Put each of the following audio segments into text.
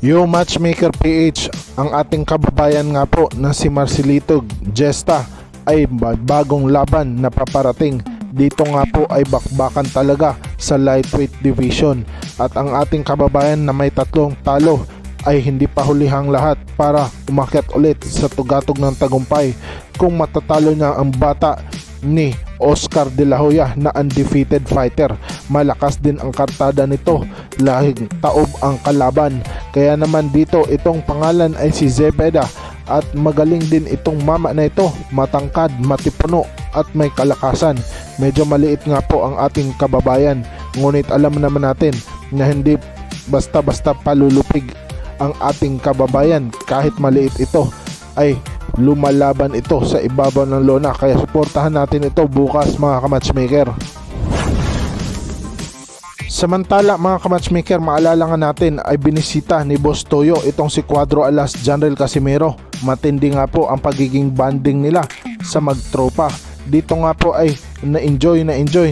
Yo Matchmaker PH, ang ating kababayan nga po na si Marcelito Gesta ay bagong laban na paparating. Dito nga po ay bakbakan talaga sa lightweight division, at ang ating kababayan na may 3 talo ay hindi pa hulihang lahat para umakyat ulit sa tugatog ng tagumpay. Kung matatalo niya ang bata ni Oscar De La Hoya na undefeated fighter, malakas din ang kartada nito, lahing taob ang kalaban. Kaya naman dito itong pangalan ay si Zepeda, at magaling din itong mama na ito, matangkad, matipuno at may kalakasan. Medyo maliit nga po ang ating kababayan, ngunit alam naman natin na hindi basta-basta palulupig ang ating kababayan. Kahit maliit ito ay lumalaban ito sa ibabaw ng lona, kaya suportahan natin ito bukas mga kamatchmaker. Samantala mga kamatchmaker, maalala nga natin ay binisita ni Boss Toyo itong si Cuadro Alas Janrel Casimero. Matindi nga po ang pagiging banding nila sa magtropa. Dito nga po ay na-enjoy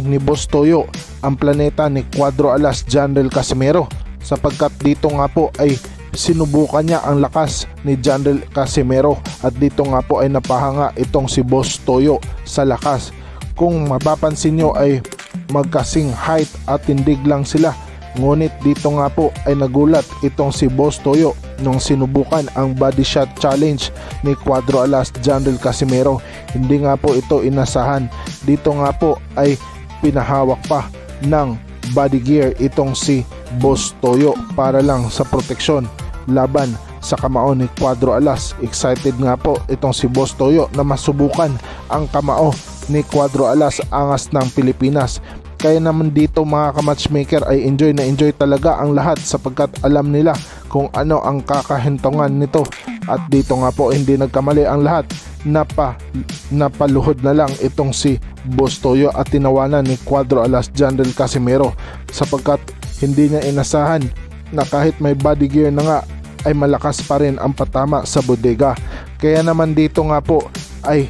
ni Boss Toyo ang planeta ni Cuadro Alas Janrel Casimero, sapagkat dito nga po ay sinubukan niya ang lakas ni Janrel Casimero, at dito nga po ay napahanga itong si Boss Toyo sa lakas. Kung mapapansin nyo ay magkasing height at tindig lang sila, ngunit dito nga po ay nagulat itong si Boss Toyo nung sinubukan ang body shot challenge ni Cuadro Alas Janrel Casimero. Hindi nga po ito inasahan. Dito nga po ay pinahawak pa ng body gear itong si Boss Toyo para lang sa proteksyon laban sa kamao ni Cuadro Alas. Excited nga po itong si Boss Toyo na masubukan ang kamao ni Cuadro Alas, angas ng Pilipinas. Kaya naman dito mga kamatchmaker ay enjoy talaga ang lahat, sapagkat alam nila kung ano ang kakahintungan nito. At dito nga po hindi nagkamali ang lahat, napaluhod na lang itong si Boss Toyo at tinawanan ni Cuadro Alas Janrel Casimero, sapagkat hindi niya inasahan na kahit may body gear na nga ay malakas pa rin ang patama sa bodega. Kaya naman dito nga po ay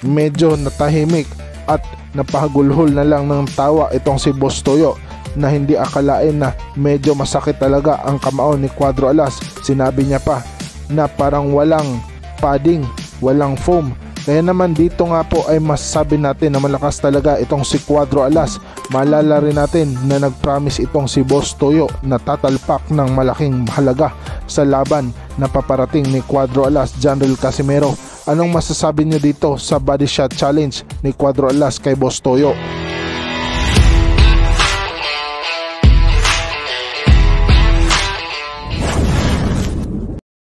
medyo natahimik at napahagulhol na lang ng tawa itong si Boss Toyo, na hindi akalain na medyo masakit talaga ang kamao ni Cuadro Alas. Sinabi niya pa na parang walang padding, walang foam. Kaya naman dito nga po ay masasabi natin na malakas talaga itong si Cuadro Alas. Maalala rin natin na nag-promise itong si Boss Toyo na tatalpak ng malaking halaga sa laban na paparating ni Cuadro Alas Janrel Casimero. Anong masasabi niyo dito sa body shot challenge ni Cuadro Alas kay Boss Toyo?